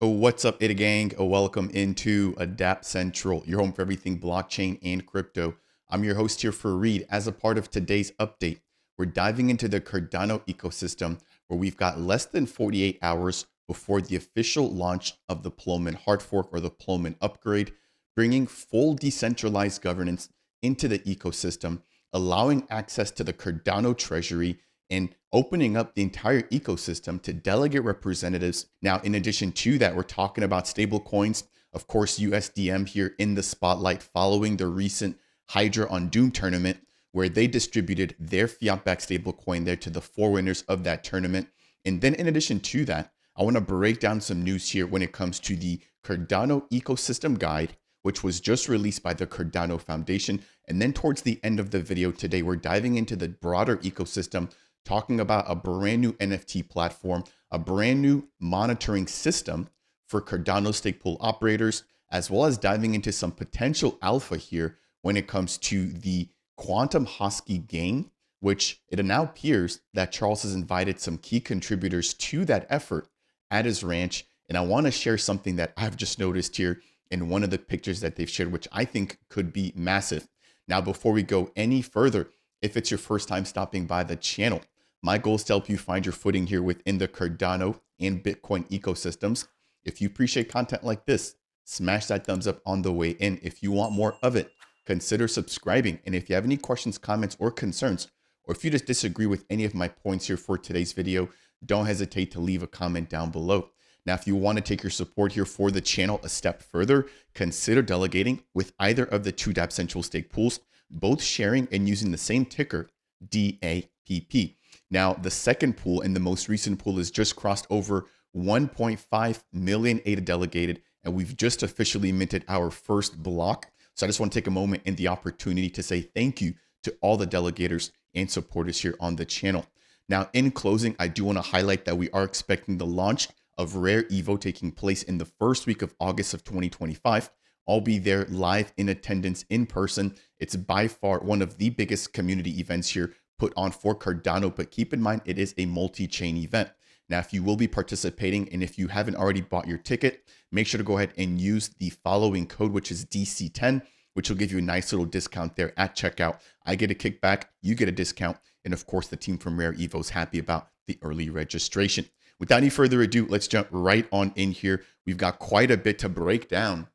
Oh, what's up, Ida Gang? Welcome into a Dapp Central, your home for everything blockchain and crypto. I'm your host here for Reed. As a part of today's update, we're diving into the Cardano ecosystem, where we've got less than 48 hours before the official launch of the Plomin hard fork or the Plomin upgrade, bringing full decentralized governance into the ecosystem, allowing access to the Cardano treasury and opening up the entire ecosystem to delegate representatives. Now, in addition to that, we're talking about stable coins. Of course, USDM here in the spotlight following the recent Hydra on Doom tournament, where they distributed their fiat-backed stablecoin there to the four winners of that tournament. And then in addition to that, I want to break down some news here when it comes to the Cardano ecosystem guide, which was just released by the Cardano Foundation. And then towards the end of the video today, we're diving into the broader ecosystem, talking about a brand new NFT platform, a brand new monitoring system for Cardano stake pool operators, as well as diving into some potential alpha here when it comes to the Quantum Hosky game, which it now appears that Charles has invited some key contributors to that effort at his ranch. And I want to share something that I've just noticed here in one of the pictures that they've shared, which I think could be massive. Now, before we go any further, if it's your first time stopping by the channel, my goal is to help you find your footing here within the Cardano and Bitcoin ecosystems. If you appreciate content like this, smash that thumbs up on the way in. If you want more of it, consider subscribing. And if you have any questions, comments, or concerns, or if you just disagree with any of my points here for today's video, don't hesitate to leave a comment down below. Now, if you want to take your support here for the channel a step further, consider delegating with either of the two Dapp Central stake pools, both sharing and using the same ticker, DAPP. Now, the second pool and the most recent pool has just crossed over 1.5 million ADA delegated, and we've just officially minted our first block. So I just want to take a moment and the opportunity to say thank you to all the delegators and supporters here on the channel. Now, in closing, I do want to highlight that we are expecting the launch of Rare Evo taking place in the first week of August of 2025. I'll be there live in attendance in person. It's by far one of the biggest community events here put on for Cardano, but keep in mind, it is a multi-chain event. Now, if you will be participating and if you haven't already bought your ticket, make sure to go ahead and use the following code, which is DC10, which will give you a nice little discount there at checkout. I get a kickback, you get a discount, and of course, the team from Rare Evo is happy about the early registration. Without any further ado, let's jump right on in here. We've got quite a bit to break down,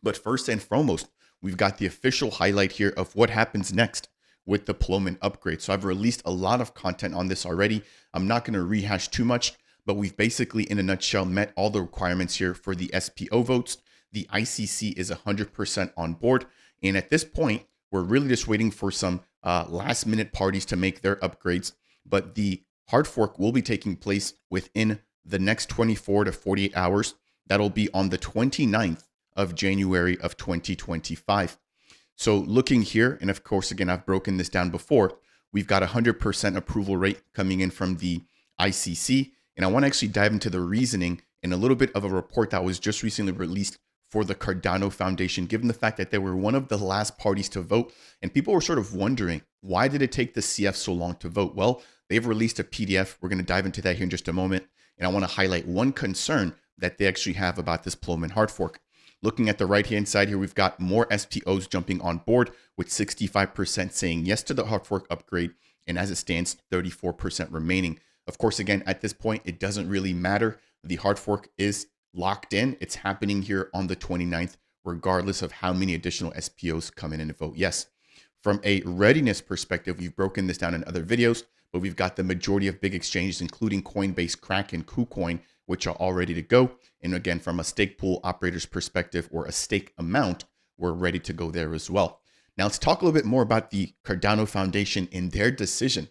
but first and foremost, we've got the official highlight here of what happens next with the Plomin upgrade. So I've released a lot of content on this already. I'm not going to rehash too much, but we've basically, in a nutshell, met all the requirements here for the SPO votes. The ICC is 100% on board. And at this point, we're really just waiting for some last minute parties to make their upgrades. But the hard fork will be taking place within the next 24 to 48 hours. That'll be on the 29th of January of 2025. So looking here, and of course, again, I've broken this down before, we've got 100% approval rate coming in from the ICC. And I want to actually dive into the reasoning in a little bit of a report that was just recently released for the Cardano Foundation, given the fact that they were one of the last parties to vote. And people were sort of wondering, why did it take the CF so long to vote? Well, they've released a PDF. We're going to dive into that here in just a moment. And I want to highlight one concern that they actually have about this Plomin hard fork. Looking at the right-hand side here, we've got more SPOs jumping on board with 65% saying yes to the hard fork upgrade. And as it stands, 34% remaining. Of course, again, at this point, it doesn't really matter. The hard fork is locked in. It's happening here on the 29th, regardless of how many additional SPOs come in and vote yes. From a readiness perspective, we've broken this down in other videos, but we've got the majority of big exchanges, including Coinbase, Kraken, KuCoin, which are all ready to go. And again, from a stake pool operator's perspective or a stake amount, we're ready to go there as well. Now let's talk a little bit more about the Cardano Foundation and their decision.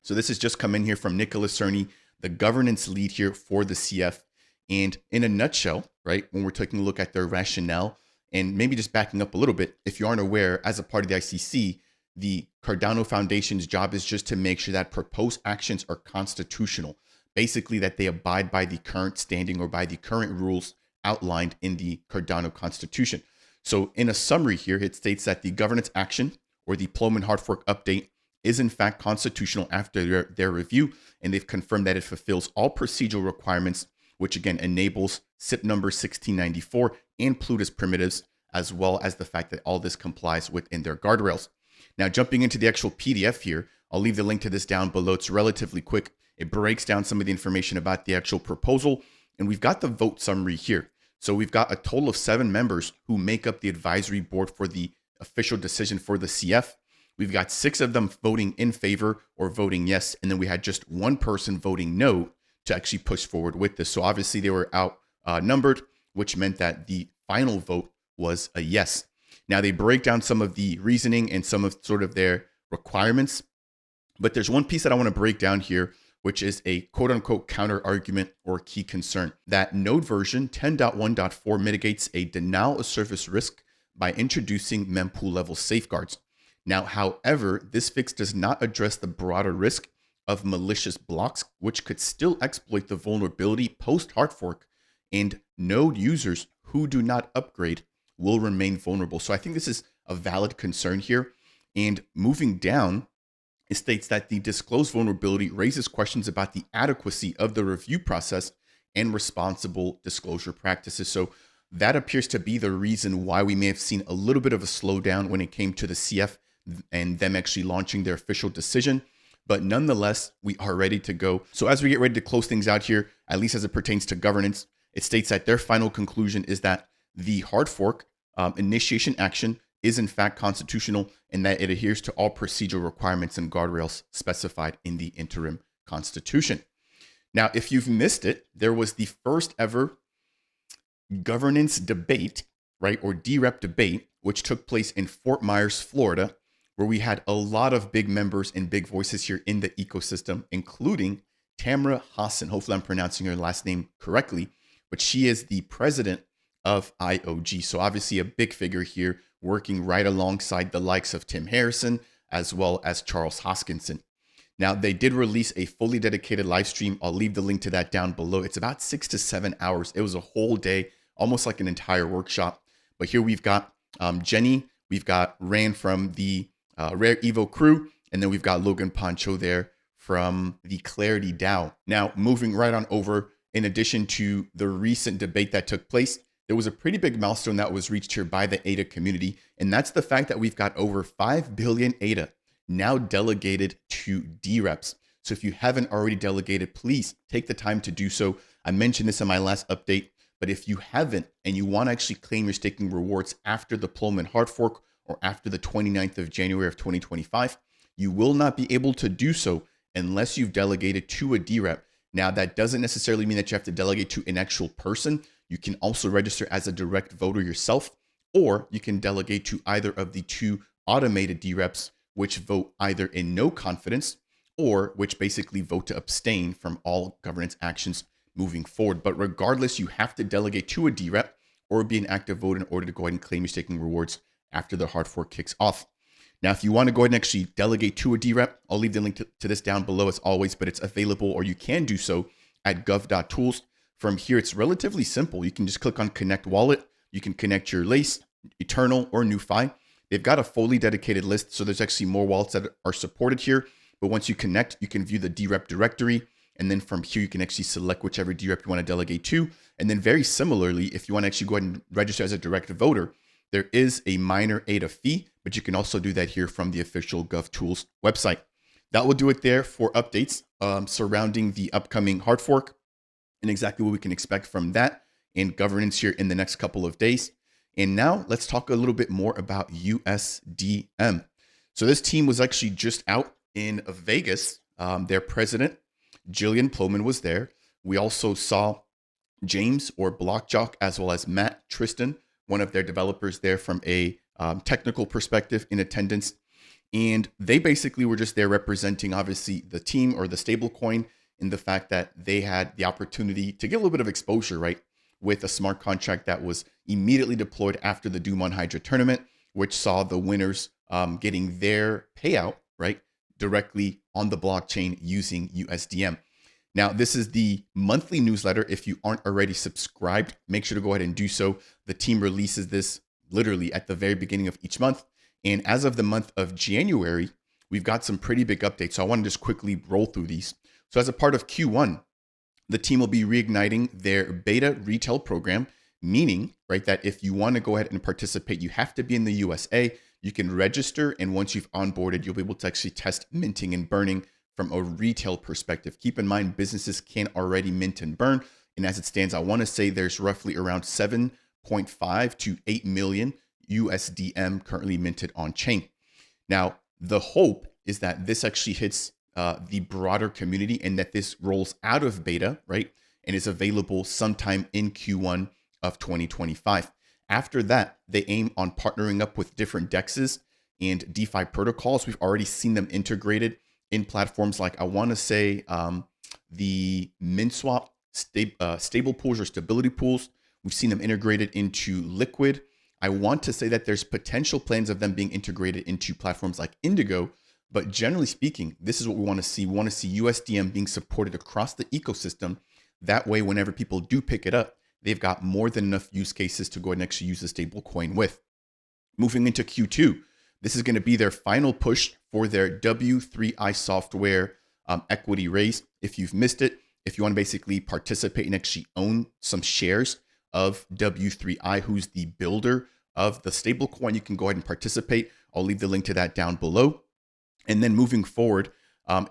So this has just come in here from Nicholas Cerny, the governance lead here for the CF. And in a nutshell, right, when we're taking a look at their rationale and maybe just backing up a little bit, if you aren't aware, as a part of the ICC, the Cardano Foundation's job is just to make sure that proposed actions are constitutional. Basically, that they abide by the current standing or by the current rules outlined in the Cardano Constitution. So in a summary here, it states that the governance action or the Plomin hard fork update is in fact constitutional after their review, and they've confirmed that it fulfills all procedural requirements which again enables SIP number 1694 and Plutus primitives, as well as the fact that all this complies within their guardrails. Now, jumping into the actual PDF here, I'll leave the link to this down below. It's relatively quick. It breaks down some of the information about the actual proposal, and we've got the vote summary here. So we've got a total of 7 members who make up the advisory board for the official decision for the CF. We've got 6 of them voting in favor or voting yes, and then we had just 1 person voting no to actually push forward with this. So obviously they were outnumbered, which meant that the final vote was a yes. Now they break down some of the reasoning and some of sort of their requirements, but there's one piece that I want to break down here, which is a quote unquote counter argument or key concern that node version 10.1.4 mitigates a denial of service risk by introducing mempool level safeguards. Now, however, this fix does not address the broader risk of malicious blocks, which could still exploit the vulnerability post hard fork, and node users who do not upgrade will remain vulnerable. So I think this is a valid concern here. And moving down, it states that the disclosed vulnerability raises questions about the adequacy of the review process and responsible disclosure practices. So that appears to be the reason why we may have seen a little bit of a slowdown when it came to the CF and them actually launching their official decision. But nonetheless, we are ready to go. So as we get ready to close things out here, at least as it pertains to governance, it states that their final conclusion is that the hard fork initiation action is in fact constitutional and that it adheres to all procedural requirements and guardrails specified in the interim constitution. Now, if you've missed it, there was the first ever governance debate, right, or DREP debate, which took place in Fort Myers, Florida, where we had a lot of big members and big voices here in the ecosystem, including Tamara Hassan. Hopefully I'm pronouncing her last name correctly, but she is the president of IOG. So obviously a big figure here, working right alongside the likes of Tim Harrison, as well as Charles Hoskinson. Now, they did release a fully dedicated live stream. I'll leave the link to that down below. It's about 6 to 7 hours. It was a whole day, almost like an entire workshop. But here we've got Jenny, we've got Rand from the Rare Evo crew, and then we've got Logan Poncho there from the Clarity DAO. Now, moving right on over, in addition to the recent debate that took place, there was a pretty big milestone that was reached here by the ADA community, and that's the fact that we've got over 5 billion ADA now delegated to DREPs. So if you haven't already delegated, please take the time to do so. I mentioned this in my last update, but if you haven't and you want to actually claim your staking rewards after the Plomin hard fork or after the 29th of January of 2025, you will not be able to do so unless you've delegated to a DREP. Now, that doesn't necessarily mean that you have to delegate to an actual person. You can also register as a direct voter yourself, or you can delegate to either of the 2 automated DREPs, which vote either in no confidence or which basically vote to abstain from all governance actions moving forward. But regardless, you have to delegate to a DREP or be an active voter in order to go ahead and claim your staking rewards after the hard fork kicks off. Now, if you want to go ahead and actually delegate to a DREP, I'll leave the link to this down below as always, but it's available, or you can do so at gov.tools. From here, it's relatively simple. You can just click on Connect Wallet. You can connect your Lace, Eternal, or NuFi. They've got a fully dedicated list, so there's actually more wallets that are supported here. But once you connect, you can view the DREP directory. And then from here, you can actually select whichever DREP you want to delegate to. And then very similarly, if you want to actually go ahead and register as a direct voter, there is a minor ADA fee, but you can also do that here from the official GovTools website. That will do it there for updates surrounding the upcoming hard fork and exactly what we can expect from that and governance here in the next couple of days. And now let's talk a little bit more about USDM. So this team was actually just out in Vegas. Their president, Jillian Plomin, was there. We also saw James or Blockjock, as well as Matt Tristan, one of their developers there from a technical perspective, in attendance. And they basically were just there representing, obviously, the team or the stablecoin, in the fact that they had the opportunity to get a little bit of exposure, right, with a smart contract that was immediately deployed after the Doom on Hydra tournament, which saw the winners getting their payout, right, directly on the blockchain using USDM. Now, this is the monthly newsletter. If you aren't already subscribed, make sure to go ahead and do so. The team releases this literally at the very beginning of each month. And as of the month of January, we've got some pretty big updates. So I want to just quickly roll through these. So as a part of Q1, The team will be reigniting their beta retail program, meaning, right, that if you want to go ahead and participate, you have to be in the USA. You can register, and once you've onboarded, you'll be able to actually test minting and burning from a retail perspective. Keep in mind, businesses can already mint and burn. And as it stands, I want to say there's roughly around 7.5 to 8 million USDM currently minted on chain. Now, the hope is that this actually hits the broader community and that this rolls out of beta, right? And is available sometime in Q1 of 2025. After that, they aim on partnering up with different DEXs and DeFi protocols. We've already seen them integrated in platforms like, I want to say, the MintSwap stable pools or stability pools. We've seen them integrated into Liquid. I want to say that there's potential plans of them being integrated into platforms like Indigo. But generally speaking, this is what we want to see. We want to see USDM being supported across the ecosystem. That way, whenever people do pick it up, they've got more than enough use cases to go ahead and actually use the stable coin with. Moving into Q2, this is going to be their final push for their W3I software equity raise. If you've missed it, if you want to basically participate and actually own some shares of W3I, who's the builder of the stablecoin, you can go ahead and participate. I'll leave the link to that down below. And then moving forward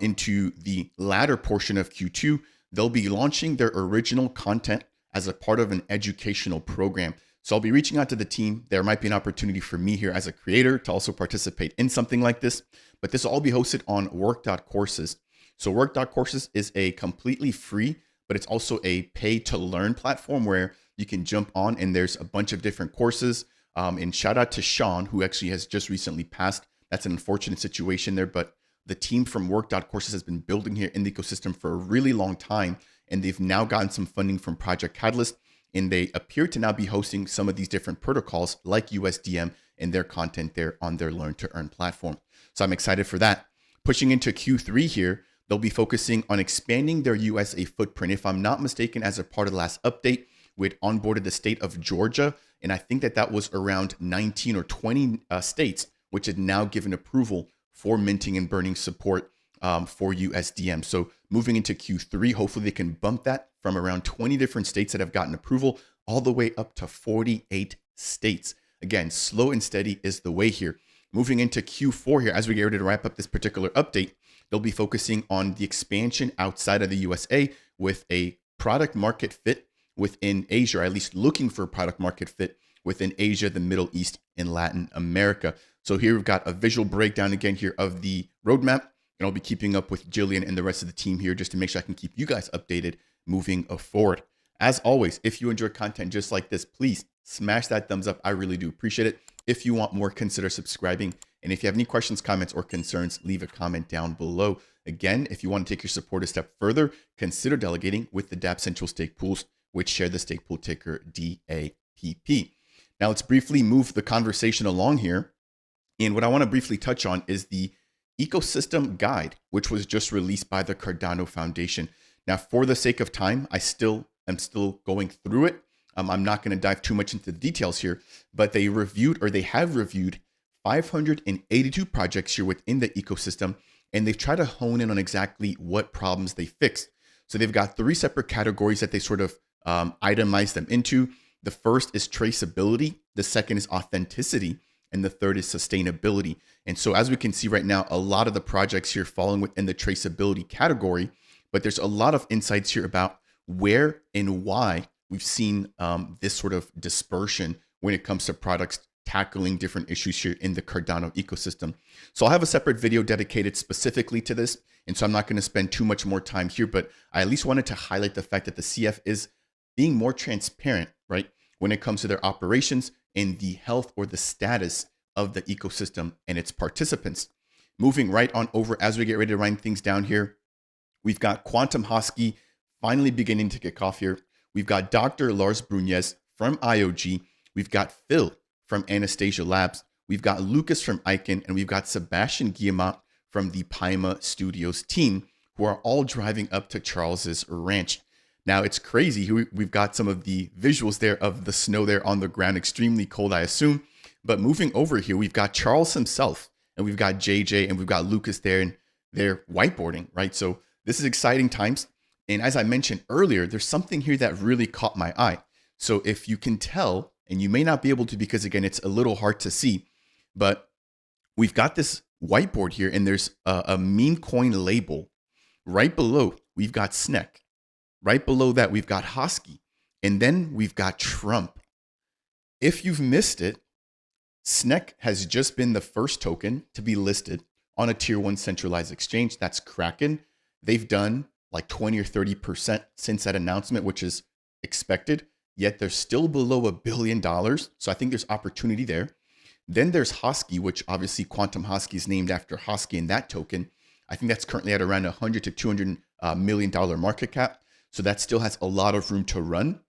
into the latter portion of Q2, they'll be launching their original content as a part of an educational program. So I'll be reaching out to the team. There might be an opportunity for me here as a creator to also participate in something like this, but this will all be hosted on work.courses. So work.courses is a completely free, but it's also a pay to learn platform where you can jump on and there's a bunch of different courses. And shout out to Sean, who actually has just recently passed. That's an unfortunate situation there, but the team from work.courses has been building here in the ecosystem for a really long time, and they've now gotten some funding from Project Catalyst, and they appear to now be hosting some of these different protocols like USDM and their content there on their Learn to Earn platform. So I'm excited for that. Pushing into Q3 here, they'll be focusing on expanding their USA footprint. If I'm not mistaken, as a part of the last update, we'd onboarded the state of Georgia, and I think that was around 19 or 20 states which had now given approval for minting and burning support for USDM. So moving into Q3, hopefully they can bump that from around 20 different states that have gotten approval all the way up to 48 states. Again, slow and steady is the way here. Moving into Q4 here, as we get ready to wrap up this particular update, they'll be focusing on the expansion outside of the USA with a product market fit within Asia, or at least looking for a product market fit within Asia, the Middle East, and Latin America. So here we've got a visual breakdown again here of the roadmap, and I'll be keeping up with Jillian and the rest of the team here just to make sure I can keep you guys updated moving forward. As always, if you enjoy content just like this, please smash that thumbs up. I really do appreciate it. If you want more, consider subscribing. And if you have any questions, comments, or concerns, leave a comment down below. Again, if you want to take your support a step further, consider delegating with the Dapp Central Stake Pools, which share the stake pool ticker DAPP. Now let's briefly move the conversation along here. And what I want to briefly touch on is the ecosystem guide, which was just released by the Cardano Foundation. Now, for the sake of time, I am still going through it. I'm not going to dive too much into the details here, but they have reviewed 582 projects here within the ecosystem, and they've tried to hone in on exactly what problems they fixed. So they've got 3 separate categories that they sort of itemize them into. The first is traceability, the second is authenticity, and the third is sustainability. And so as we can see right now, a lot of the projects here falling within the traceability category, but there's a lot of insights here about where and why we've seen this sort of dispersion when it comes to products tackling different issues here in the Cardano ecosystem. So I'll have a separate video dedicated specifically to this. And so I'm not going to spend too much more time here, but I at least wanted to highlight the fact that the CF is being more transparent, right, when it comes to their operations and the health or the status of the ecosystem and its participants. Moving right on over as we get ready to wind things down here, we've got Quantum Hosky finally beginning to kick off here. We've got Dr. Lars Brunez from IOG. We've got Phil from Anastasia Labs. We've got Lucas from Icon, and we've got Sebastian Guillemot from the Paima Studios team, who are all driving up to Charles's ranch. Now, it's crazy. We've got some of the visuals there of the snow there on the ground, extremely cold, I assume. But moving over here, we've got Charles himself, and we've got JJ, and we've got Lucas there, and they're whiteboarding, right? So this is exciting times. And as I mentioned earlier, there's something here that really caught my eye. So if you can tell, and you may not be able to because again, it's a little hard to see, but we've got this whiteboard here and there's a meme coin label. Right below, we've got SNEC. Right below that, we've got Hosky. And then we've got Trump. If you've missed it, SNEC has just been the first token to be listed on a tier 1 centralized exchange. That's Kraken. They've done like 20 or 30% since that announcement, which is expected, yet they're still below $1 billion. So I think there's opportunity there. Then there's Hosky, which obviously Quantum Hosky is named after Hosky and that token. I think that's currently at around $100 to $200 million market cap. So that still has a lot of room to run,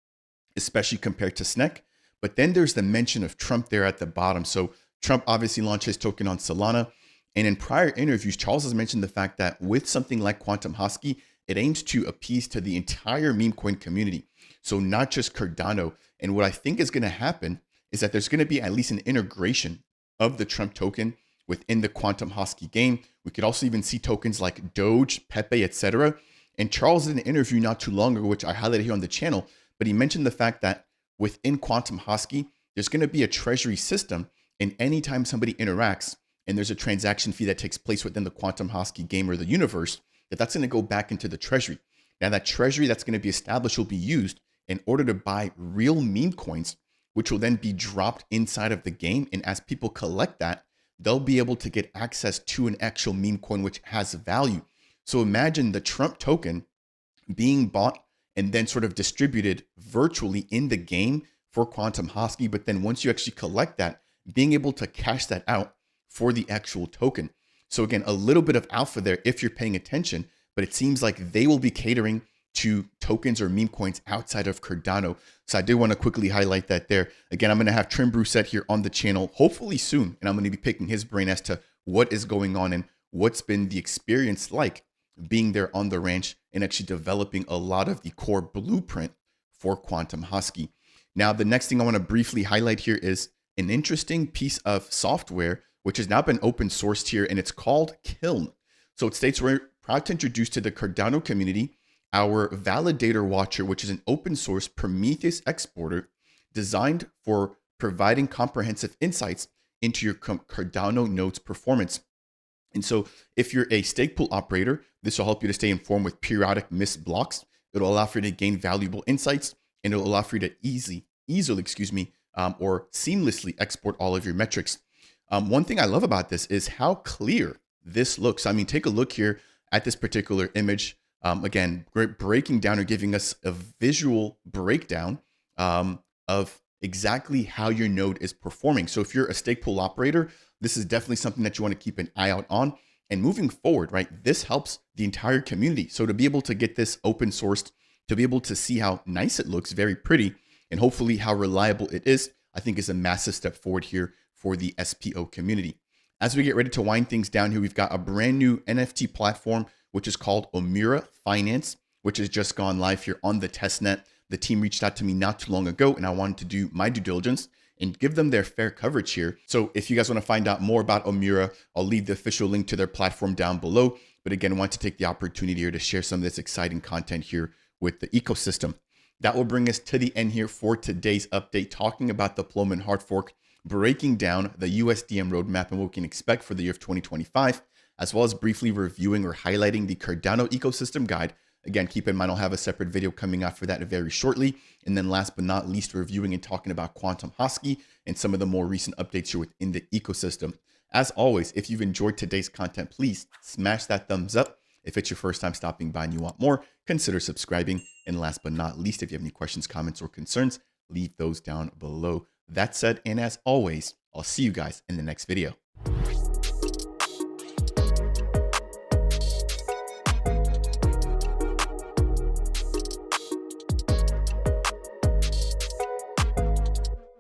especially compared to SNEC. But then there's the mention of Trump there at the bottom. So Trump obviously launched his token on Solana. And in prior interviews, Charles has mentioned the fact that with something like Quantum Hosky, it aims to appease to the entire meme coin community. So not just Cardano. And what I think is going to happen is that there's going to be at least an integration of the Trump token within the Quantum Hosky game. We could also even see tokens like Doge, Pepe, etc. And Charles did an interview not too long ago, which I highlighted here on the channel, but he mentioned the fact that within Quantum Hosky, there's going to be a treasury system, and anytime somebody interacts and there's a transaction fee that takes place within the Quantum Hosky game or the universe, that's going to go back into the treasury. Now that treasury that's going to be established will be used in order to buy real meme coins, which will then be dropped inside of the game. And as people collect that, they'll be able to get access to an actual meme coin, which has value. So imagine the Trump token being bought and then sort of distributed virtually in the game for Quantum Hosky. But then once you actually collect that, being able to cash that out for the actual token. So again, a little bit of alpha there if you're paying attention, but it seems like they will be catering to tokens or meme coins outside of Cardano. So I did want to quickly highlight that there. Again, I'm going to have Trim Brusette here on the channel, hopefully soon. And I'm going to be picking his brain as to what is going on and what's been the experience like being there on the ranch and actually developing a lot of the core blueprint for Quantum Hosky. Now, the next thing I want to briefly highlight here is an interesting piece of software, which has now been open sourced here, and it's called Kiln. So it states we're proud to introduce to the Cardano community our Validator Watcher, which is an open source Prometheus exporter designed for providing comprehensive insights into your Cardano node's performance. And so if you're a stake pool operator, this will help you to stay informed with periodic missed blocks. It'll allow for you to gain valuable insights, and it'll allow for you to easily, or seamlessly export all of your metrics. One thing I love about this is how clear this looks. I mean, take a look here at this particular image. Again, breaking down or giving us a visual breakdown of exactly how your node is performing. So if you're a stake pool operator, this is definitely something that you want to keep an eye out on. And moving forward, right, this helps the entire community. So to be able to get this open sourced, to be able to see how nice it looks, very pretty, and hopefully how reliable it is, I think is a massive step forward here for the SPO community. As we get ready to wind things down here, we've got a brand new NFT platform, which is called Omura Finance, which has just gone live here on the testnet. The team reached out to me not too long ago, and I wanted to do my due diligence and give them their fair coverage here. So if you guys want to find out more about Omura, I'll leave the official link to their platform down below. But again, I want to take the opportunity here to share some of this exciting content here with the ecosystem. That will bring us to the end here for today's update, talking about the Plomin hard fork, breaking down the USDM roadmap and what we can expect for the year of 2025, as well as briefly reviewing or highlighting the Cardano ecosystem guide. Again, keep in mind, I'll have a separate video coming out for that very shortly. And then last but not least, reviewing and talking about Quantum Hosky and some of the more recent updates here within the ecosystem. As always, if you've enjoyed today's content, please smash that thumbs up. If it's your first time stopping by and you want more, consider subscribing. And last but not least, if you have any questions, comments, or concerns, leave those down below. That said, and as always, I'll see you guys in the next video.